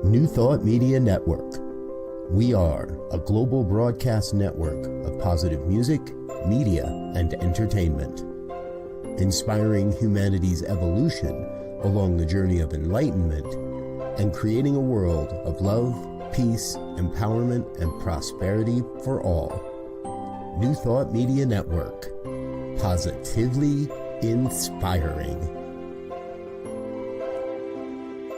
New Thought Media Network. We are a global broadcast network of positive music, media, and entertainment, inspiring humanity's evolution along the journey of enlightenment and creating a world of love, peace, empowerment, and prosperity for all. New Thought Media Network. Positively inspiring.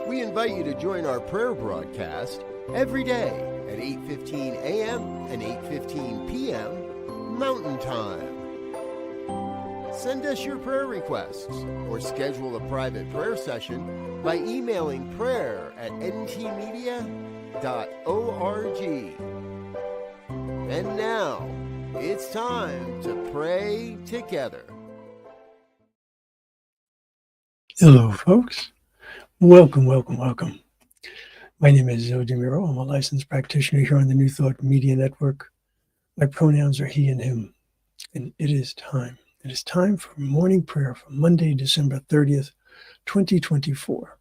We invite you to join our prayer broadcast every day at 8:15 a.m. and 8:15 p.m. Mountain Time. Send us your prayer requests or schedule a private prayer session by emailing prayer@ntmedia.org. And now, it's time to pray together. Hello, folks. Welcome. My name is Muro. I'm a licensed practitioner here on the New Thought Media Network. My pronouns are he and him. And it is time. It is time for morning prayer for Monday, December 30th, 2024.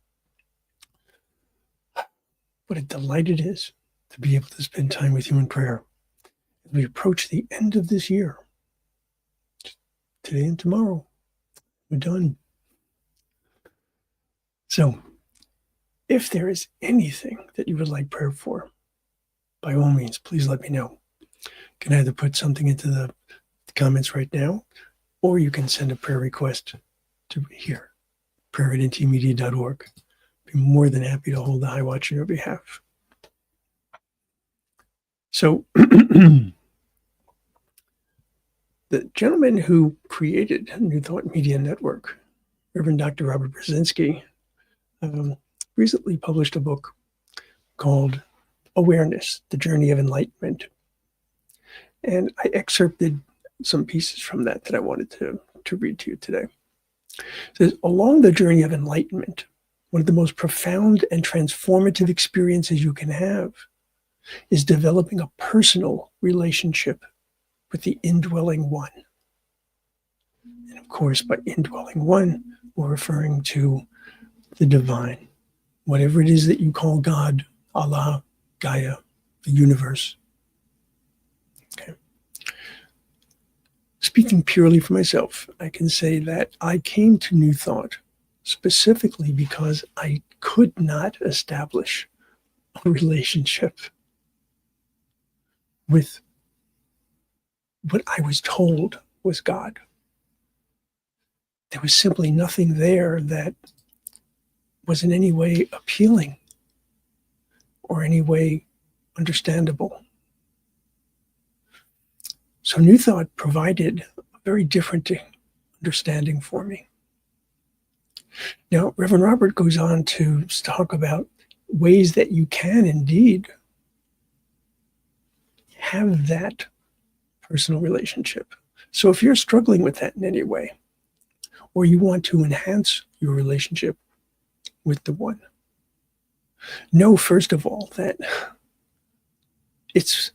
What a delight it is to be able to spend time with you in prayer as we approach the end of this year. Today and tomorrow, we're done. So, if there is anything that you would like prayer for, by all means, please let me know. You can either put something into the comments right now, or you can send a prayer request to here, prayer@ntmedia.org. Be more than happy to hold the high watch on your behalf. So, the gentleman who created New Thought Media Network, Reverend Dr. Robert Brzezinski, recently published a book called Awareness, The Journey of Enlightenment. And I excerpted some pieces from that I wanted to read to you today. It says, along the journey of enlightenment, one of the most profound and transformative experiences you can have is developing a personal relationship with the indwelling one. And of course, by indwelling one, we're referring to the divine, whatever it is that you call God, Allah, Gaia, the universe. Okay. Speaking purely for myself, I can say that I came to New Thought specifically because I could not establish a relationship with what I was told was God. There was simply nothing there that was in any way appealing or any way understandable. So New Thought provided a very different understanding for me. Now, Reverend Robert goes on to talk about ways that you can indeed have that personal relationship. So if you're struggling with that in any way, or you want to enhance your relationship with the one, know first of all that it's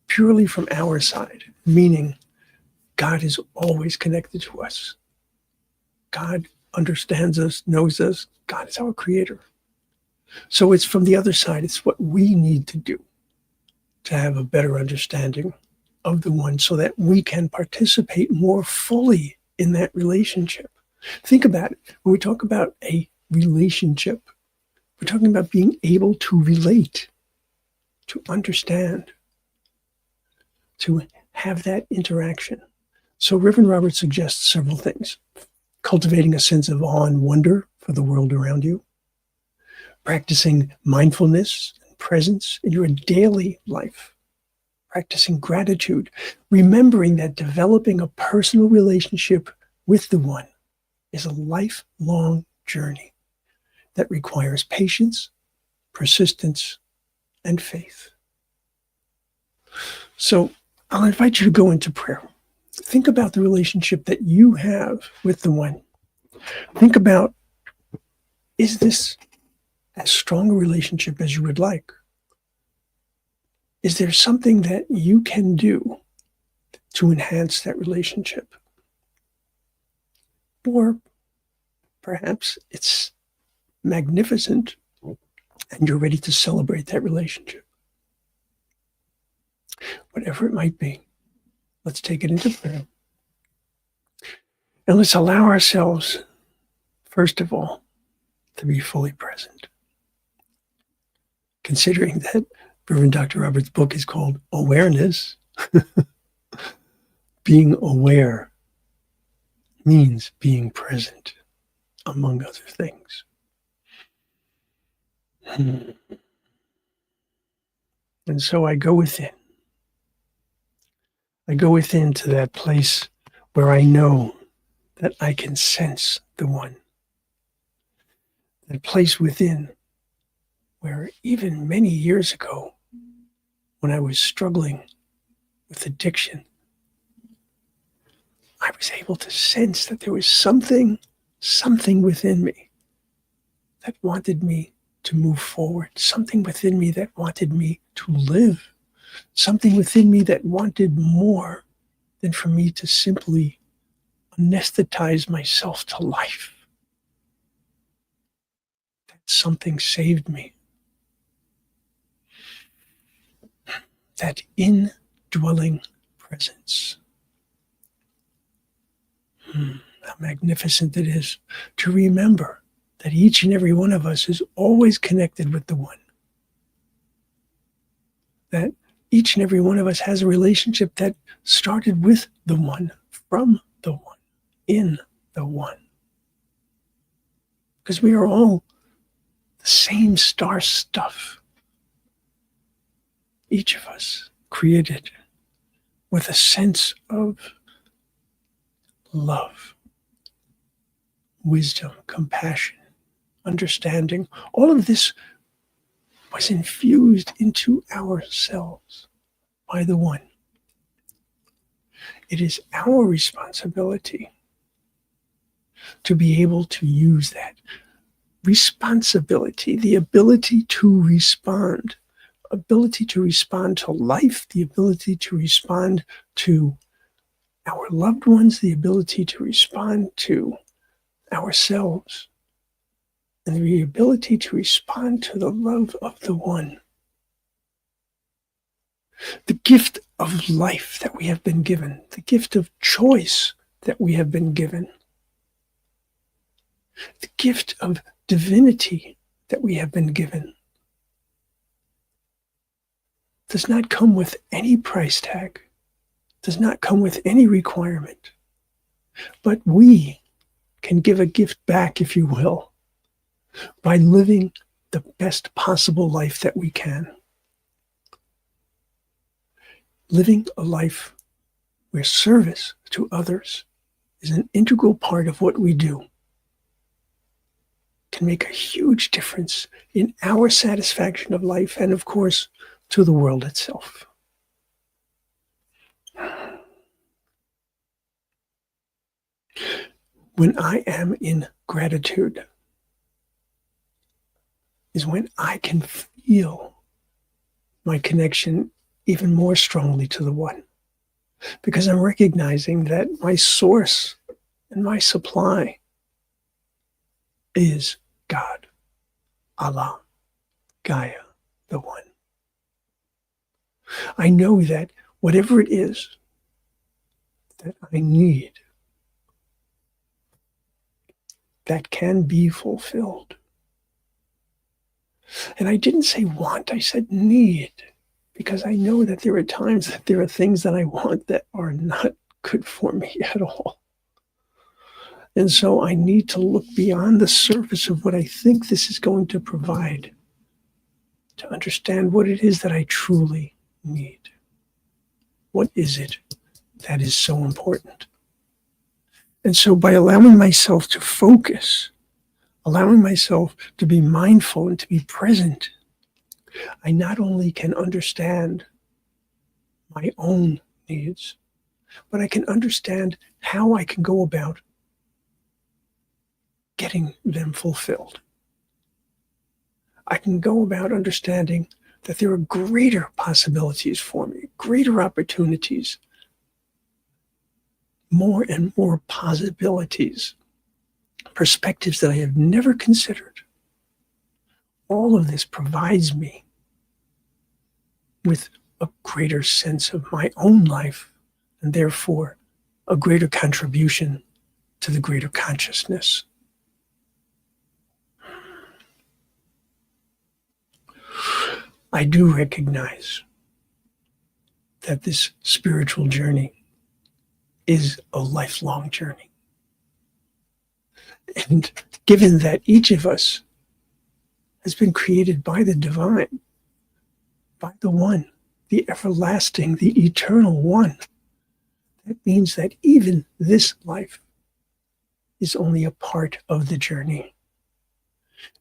purely from our side, meaning God is always connected to us. God understands us, knows us. God is our creator. So it's from the other side. It's what we need to do to have a better understanding of the one so that we can participate more fully in that relationship. Think about it. When we talk about a relationship, we're talking about being able to relate, to understand, to have that interaction. So Reverend Robert suggests several things. Cultivating a sense of awe and wonder for the world around you, practicing mindfulness and presence in your daily life, practicing gratitude, remembering that developing a personal relationship with the one is a lifelong journey that requires patience, persistence, and faith. So I'll invite you to go into prayer. Think about the relationship that you have with the one. Think about, is this as strong a relationship as you would like? Is there something that you can do to enhance that relationship? Or perhaps it's magnificent and you're ready to celebrate that relationship. Whatever it might be, let's take it into prayer. And let's allow ourselves, first of all, to be fully present. Considering that Reverend Dr. Robert's book is called Awareness, being aware means being present, among other things. And so I go within. I go within to that place where I know that I can sense the one. That place within where even many years ago, when I was struggling with addiction, I was able to sense that there was something within me that wanted me to move forward, something within me that wanted me to live, something within me that wanted more than for me to simply anesthetize myself to life. That something saved me. That indwelling presence. How magnificent it is to remember that each and every one of us is always connected with the one. That each and every one of us has a relationship that started with the one, from the one, in the one. Because we are all the same star stuff. Each of us created with a sense of love, wisdom, compassion, understanding. All of this was infused into ourselves by the one. It is our responsibility to be able to use that responsibility, the ability to respond to life, the ability to respond to our loved ones, the ability to respond to ourselves, and the ability to respond to the love of the one. The gift of life that we have been given, the gift of choice that we have been given, the gift of divinity that we have been given does not come with any price tag, does not come with any requirement. But we can give a gift back, if you will, by living the best possible life that we can. Living a life where service to others is an integral part of what we do can make a huge difference in our satisfaction of life and, of course, to the world itself. When I am in gratitude is when I can feel my connection even more strongly to the one, because I'm recognizing that my source and my supply is God, Allah, Gaia, the one. I know that whatever it is that I need, that can be fulfilled. And I didn't say want, I said need, because I know that there are times that there are things that I want that are not good for me at all. And so I need to look beyond the surface of what I think this is going to provide to understand what it is that I truly need. What is it that is so important? And so by allowing myself to focus, allowing myself to be mindful and to be present, I not only can understand my own needs, but I can understand how I can go about getting them fulfilled. I can go about understanding that there are greater possibilities for me, greater opportunities, more and more possibilities, perspectives that I have never considered, all of this provides me with a greater sense of my own life, and therefore a greater contribution to the greater consciousness. I do recognize that this spiritual journey is a lifelong journey. And given that each of us has been created by the divine, by the one, the everlasting, the eternal one, that means that even this life is only a part of the journey.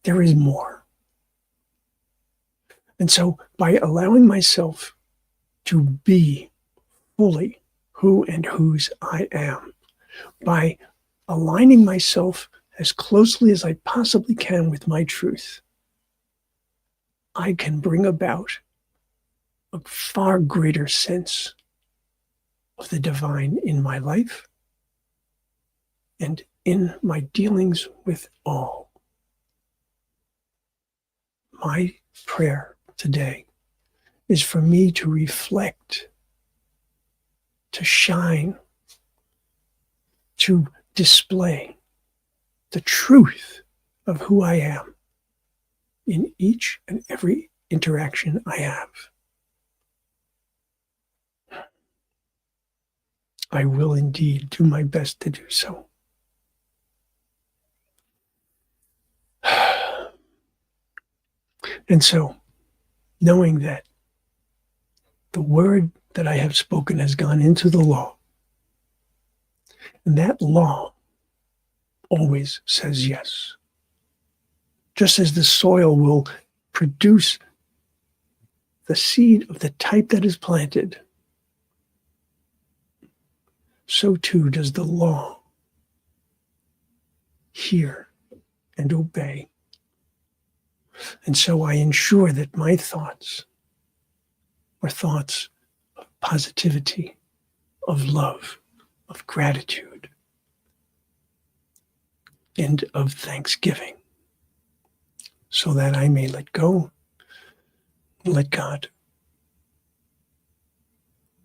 There is more. And so by allowing myself to be fully who and whose I am, by aligning myself as closely as I possibly can with my truth, I can bring about a far greater sense of the divine in my life and in my dealings with all. My prayer today is for me to reflect, to shine, to display the truth of who I am in each and every interaction I have. I will indeed do my best to do so. And so, knowing that the word that I have spoken has gone into the law, and that law always says yes. Just as the soil will produce the seed of the type that is planted, so too does the law hear and obey. And so I ensure that my thoughts are thoughts of positivity, of love, of gratitude, and of thanksgiving, so that I may let go, let God.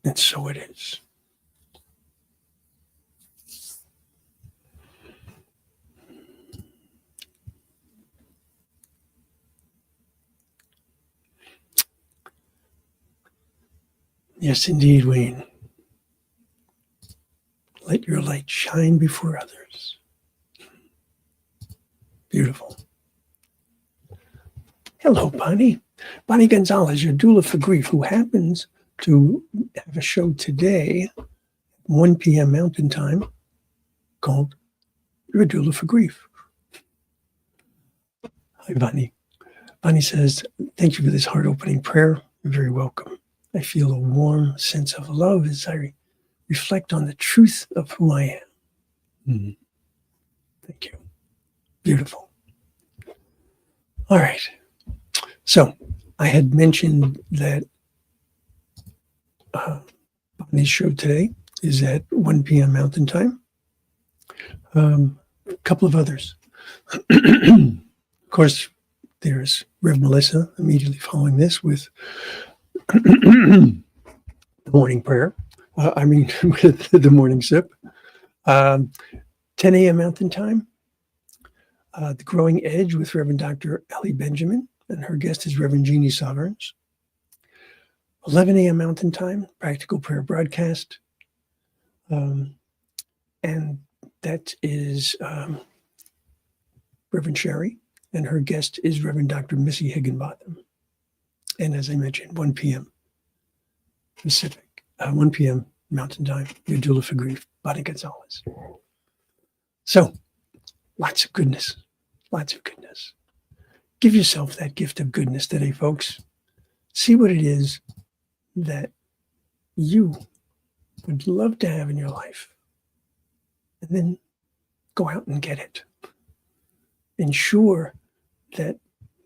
And so it is. Yes, indeed, Wayne. Let your light shine before others. Beautiful. Hello, Bonnie. Bonnie Gonzalez, your doula for grief, who happens to have a show today, 1 p.m. Mountain Time, called Your Doula for Grief. Hi, Bonnie. Bonnie says, thank you for this heart-opening prayer. You're very welcome. I feel a warm sense of love as I reflect on the truth of who I am. Mm-hmm. Thank you. Beautiful. All right. So I had mentioned that Bonnie's show today is at 1 p.m. Mountain Time. A couple of others. Of course, there's Rev Melissa immediately following this with the morning prayer. With the morning sip. 10 a.m. Mountain Time. The Growing Edge with Reverend Dr. Ellie Benjamin, and her guest is Reverend Jeannie Sovereigns. 11 a.m. Mountain Time, Practical Prayer Broadcast. And that is Reverend Sherry, and her guest is Reverend Dr. Missy Higginbotham. And as I mentioned, 1 p.m. Pacific, 1 p.m. Mountain Time, your doula for grief, Bonnie Gonzalez. So, lots of goodness. Lots of goodness. Give yourself that gift of goodness today, folks. See what it is that you would love to have in your life. And then go out and get it. Ensure that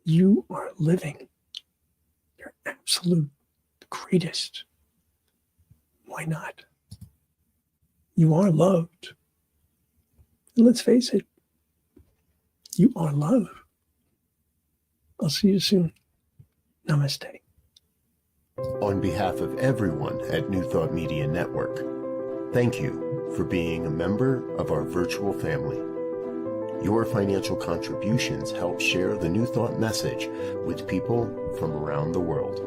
you are living your absolute greatest. Why not? You are loved. And let's face it, you are love. I'll see you soon. Namaste. On behalf of everyone at New Thought Media Network, thank you for being a member of our virtual family. Your financial contributions help share the New Thought message with people from around the world.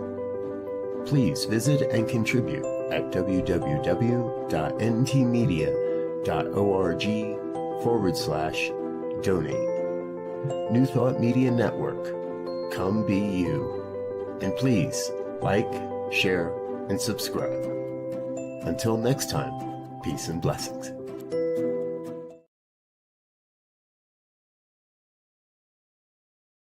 Please visit and contribute at www.ntmedia.org/donate. New Thought Media Network, come be you. And please like, share, and subscribe. Until next time, peace and blessings.